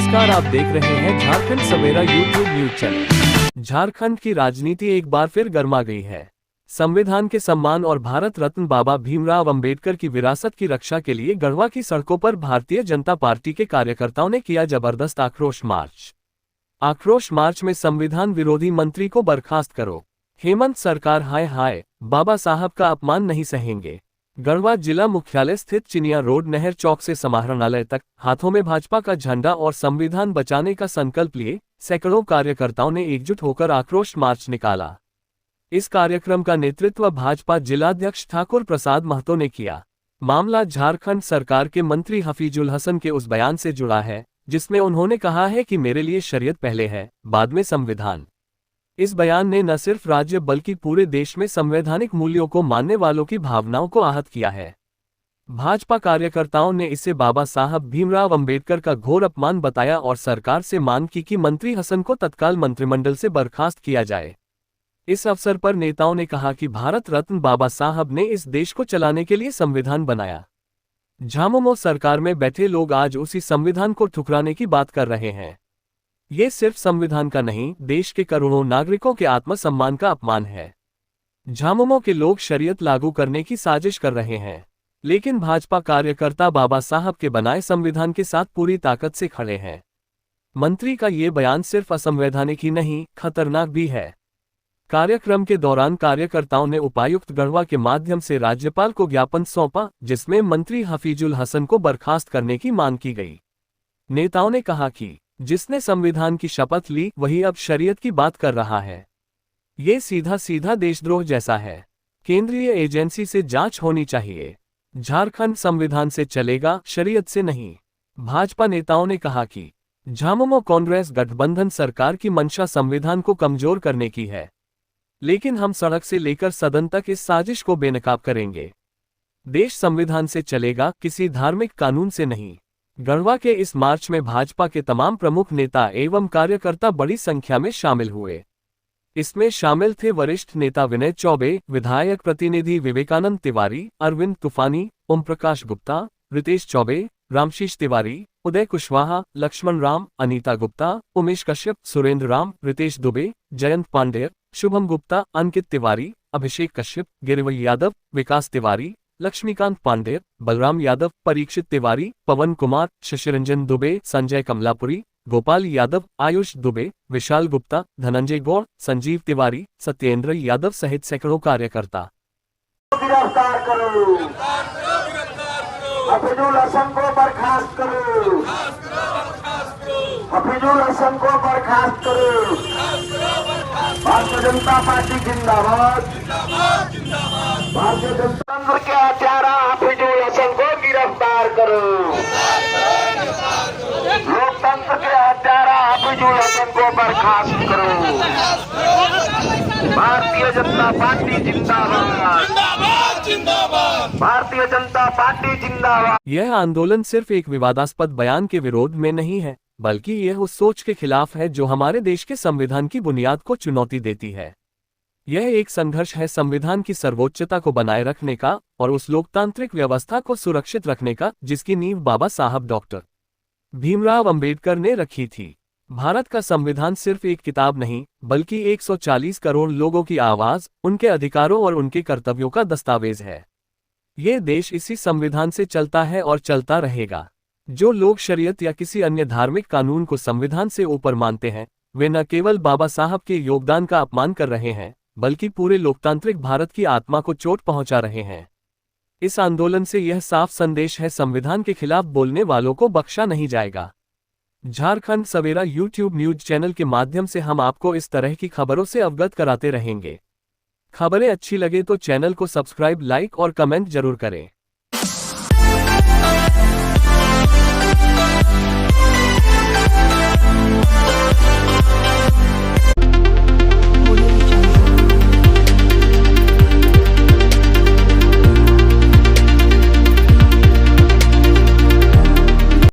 नमस्कार, आप देख रहे हैं झारखंड सवेरा यूट्यूब न्यूज चैनल। झारखंड की राजनीति एक बार फिर गर्मा गई है। संविधान के सम्मान और भारत रत्न बाबा भीमराव अंबेडकर की विरासत की रक्षा के लिए गढ़वा की सड़कों पर भारतीय जनता पार्टी के कार्यकर्ताओं ने किया जबरदस्त आक्रोश मार्च। आक्रोश मार्च में संविधान विरोधी मंत्री को बर्खास्त करो, हेमंत सरकार हाय हाय, बाबा साहब का अपमान नहीं सहेंगे। गढ़वा जिला मुख्यालय स्थित चिनिया रोड नहर चौक से समाहरणालय तक हाथों में भाजपा का झंडा और संविधान बचाने का संकल्प लिए सैकड़ों कार्यकर्ताओं ने एकजुट होकर आक्रोश मार्च निकाला। इस कार्यक्रम का नेतृत्व भाजपा जिलाध्यक्ष ठाकुर प्रसाद महतो ने किया। मामला झारखंड सरकार के मंत्री हफीजुल हसन के उस बयान से जुड़ा है जिसमें उन्होंने कहा है कि मेरे लिए शरीयत पहले है, बाद में संविधान। इस बयान ने न सिर्फ राज्य बल्कि पूरे देश में संवैधानिक मूल्यों को मानने वालों की भावनाओं को आहत किया है। भाजपा कार्यकर्ताओं ने इसे बाबा साहब भीमराव अंबेडकर का घोर अपमान बताया और सरकार से मांग की कि मंत्री हसन को तत्काल मंत्रिमंडल से बर्खास्त किया जाए। इस अवसर पर नेताओं ने कहा कि भारत रत्न बाबा साहब ने इस देश को चलाने के लिए संविधान बनाया। झामुमो सरकार में बैठे लोग आज उसी संविधान को ठुकराने की बात कर रहे हैं। ये सिर्फ संविधान का नहीं, देश के करोड़ों नागरिकों के आत्मसम्मान का अपमान है। झामुमो के लोग शरीयत लागू करने की साजिश कर रहे हैं, लेकिन भाजपा कार्यकर्ता बाबा साहब के बनाए संविधान के साथ पूरी ताकत से खड़े हैं। मंत्री का ये बयान सिर्फ असंवैधानिक ही नहीं, खतरनाक भी है। कार्यक्रम के दौरान कार्यकर्ताओं ने उपायुक्त गढ़वा के माध्यम से राज्यपाल को ज्ञापन सौंपा, जिसमें मंत्री हफीजुल हसन को बर्खास्त करने की मांग की गई। नेताओं ने कहा कि जिसने संविधान की शपथ ली वही अब शरीयत की बात कर रहा है। ये सीधा सीधा देशद्रोह जैसा है। केंद्रीय एजेंसी से जांच होनी चाहिए। झारखंड संविधान से चलेगा, शरीयत से नहीं। भाजपा नेताओं ने कहा कि झामुमो कांग्रेस गठबंधन सरकार की मंशा संविधान को कमजोर करने की है, लेकिन हम सड़क से लेकर सदन तक इस साजिश को बेनकाब करेंगे। देश संविधान से चलेगा, किसी धार्मिक कानून से नहीं। गढ़वा के इस मार्च में भाजपा के तमाम प्रमुख नेता एवं कार्यकर्ता बड़ी संख्या में शामिल हुए। इसमें शामिल थे वरिष्ठ नेता विनय चौबे, विधायक प्रतिनिधि विवेकानंद तिवारी, अरविंद तूफानी, ओम प्रकाश गुप्ता, रितेश चौबे, रामशीष तिवारी, उदय कुशवाहा, लक्ष्मण राम, अनीता गुप्ता, उमेश कश्यप, सुरेंद्र राम, रितेश दुबे, जयंत पांडेय, शुभम गुप्ता, अंकित तिवारी, अभिषेक कश्यप, गिरिवई यादव, विकास तिवारी, लक्ष्मीकांत पांडेय, बलराम यादव, परीक्षित तिवारी, पवन कुमार, शशिरंजन दुबे, संजय कमलापुरी, गोपाल यादव, आयुष दुबे, विशाल गुप्ता, धनंजय गौड़, संजीव तिवारी, सत्येंद्र यादव सहित सैकड़ों कार्यकर्ता। गिरफ्तार करो, हफीजुल हसन को बर्खास्त करो, हफीजुल हसन को बर्खास्त करो। भारतीय जनता पार्टी जिंदाबाद, भारतीय जनता के हत्यारा हफीजुल हसन को गिरफ्तार करो, लोकतंत्र के हत्यारा हफीजुल हसन को बर्खास्त करो। भारतीय जनता पार्टी जिंदाबाद, भारतीय जनता पार्टी जिंदाबाद। यह आंदोलन सिर्फ एक विवादास्पद बयान के विरोध में नहीं है, बल्कि यह उस सोच के खिलाफ है जो हमारे देश के संविधान की बुनियाद को चुनौती देती है। यह एक संघर्ष है संविधान की सर्वोच्चता को बनाए रखने का और उस लोकतांत्रिक व्यवस्था को सुरक्षित रखने का जिसकी नींव बाबा साहब डॉक्टर भीमराव अंबेडकर ने रखी थी। भारत का संविधान सिर्फ एक किताब नहीं, बल्कि 140 करोड़ लोगों की आवाज, उनके अधिकारों और उनके कर्तव्यों का दस्तावेज है। ये देश इसी संविधान से चलता है और चलता रहेगा। जो लोग शरीयत या किसी अन्य धार्मिक कानून को संविधान से ऊपर मानते हैं, वे न केवल बाबा साहब के योगदान का अपमान कर रहे हैं, बल्कि पूरे लोकतांत्रिक भारत की आत्मा को चोट पहुंचा रहे हैं। इस आंदोलन से यह साफ संदेश है, संविधान के खिलाफ बोलने वालों को बख्शा नहीं जाएगा। झारखंड सवेरा यूट्यूब न्यूज चैनल के माध्यम से हम आपको इस तरह की खबरों से अवगत कराते रहेंगे। खबरें अच्छी लगे तो चैनल को सब्सक्राइब, लाइक और कमेंट जरूर करें।